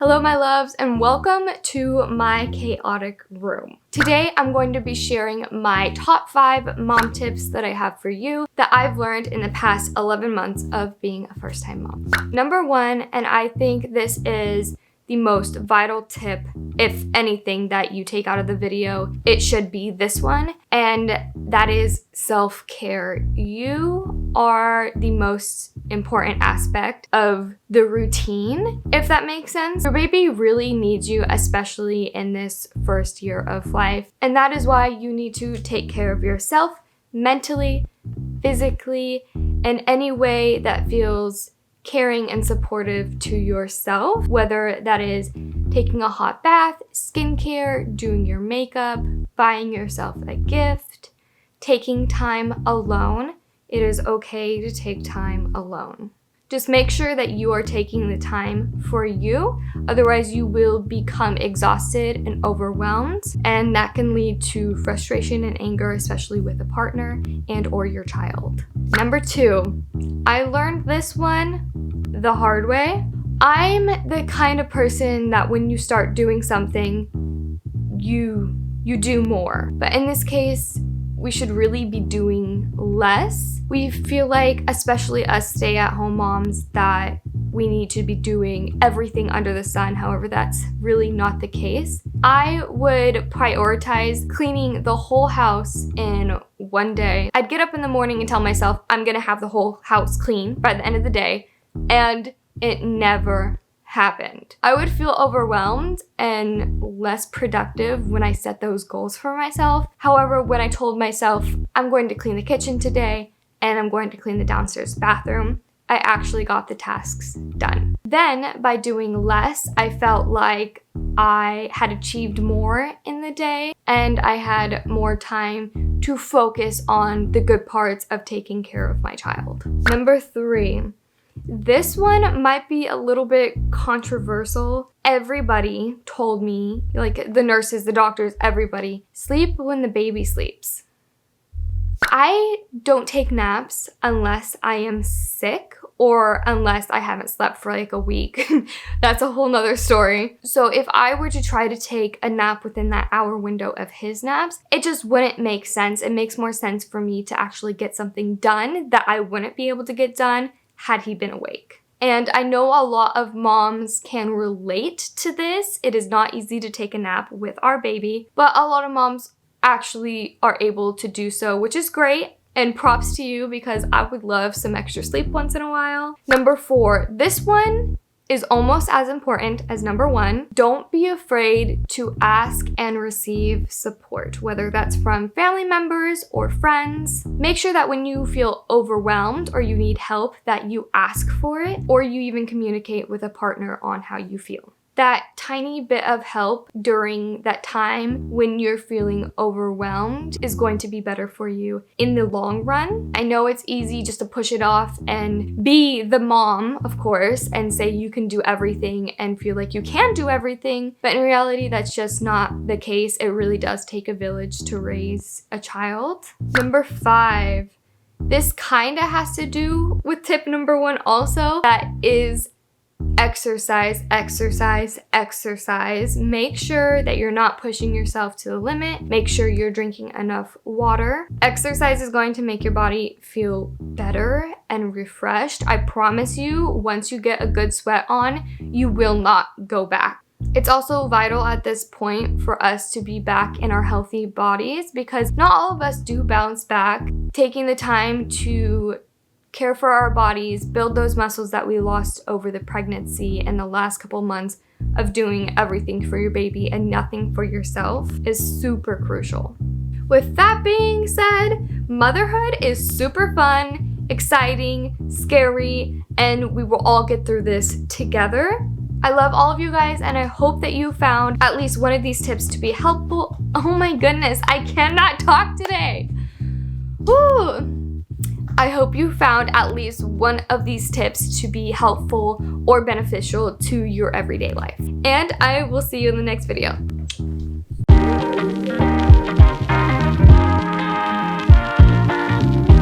Hello my loves and welcome to my chaotic room. Today I'm going to be sharing my top 5 mom tips that I have for you that I've learned in the past 11 months of being a first-time mom. Number 1, and I think this is the most vital tip, if anything, that you take out of the video, it should be this one, and that is self-care. You are the most important aspect of the routine, if that makes sense. Your baby really needs you, especially in this first year of life, and that is why you need to take care of yourself mentally, physically, in any way that feels caring and supportive to yourself, whether that is taking a hot bath, skincare, doing your makeup, buying yourself a gift, taking time alone. It is okay to take time alone. Just make sure that you are taking the time for you, otherwise you will become exhausted and overwhelmed, and that can lead to frustration and anger, especially with a partner and or your child. Number 2, I learned this one the hard way. I'm the kind of person that when you start doing something, you do more. But in this case, we should really be doing less. We feel like, especially us stay-at-home moms, that we need to be doing everything under the sun. However, that's really not the case. I would prioritize cleaning the whole house in one day. I'd get up in the morning and tell myself I'm gonna have the whole house clean by the end of the day, and it never happened. I would feel overwhelmed and less productive when I set those goals for myself. However, when I told myself I'm going to clean the kitchen today and I'm going to clean the downstairs bathroom, I actually got the tasks done. Then, by doing less, I felt like I had achieved more in the day and I had more time to focus on the good parts of taking care of my child. Number 3. This one might be a little bit controversial. Everybody told me, like the nurses, the doctors, everybody, sleep when the baby sleeps. I don't take naps unless I am sick or unless I haven't slept for like a week. That's a whole nother story. So if I were to try to take a nap within that hour window of his naps, it just wouldn't make sense. It makes more sense for me to actually get something done that I wouldn't be able to get done had he been awake. And I know a lot of moms can relate to this. It is not easy to take a nap with our baby, but a lot of moms actually are able to do so, which is great. And props to you, because I would love some extra sleep once in a while. Number 4, this one is almost as important as number 1. Don't be afraid to ask and receive support, whether that's from family members or friends. Make sure that when you feel overwhelmed or you need help, that you ask for it, or you even communicate with a partner on how you feel. That tiny bit of help during that time when you're feeling overwhelmed is going to be better for you in the long run. I know it's easy just to push it off and be the mom, of course, and say you can do everything and feel like you can do everything, but in reality, that's just not the case. It really does take a village to raise a child. Number 5, this kind of has to do with tip number 1 also. That is exercise, exercise, exercise. Make sure that you're not pushing yourself to the limit. Make sure you're drinking enough water. Exercise is going to make your body feel better and refreshed. I promise you, once you get a good sweat on, you will not go back. It's also vital at this point for us to be back in our healthy bodies, because not all of us do bounce back. Taking the time to care for our bodies, build those muscles that we lost over the pregnancy and the last couple months of doing everything for your baby and nothing for yourself is super crucial. With that being said, motherhood is super fun, exciting, scary, and we will all get through this together. I love all of you guys, and I hope that you found at least one of these tips to be helpful. Oh my goodness, I cannot talk today. Woo! I hope you found at least one of these tips to be helpful or beneficial to your everyday life. And I will see you in the next video.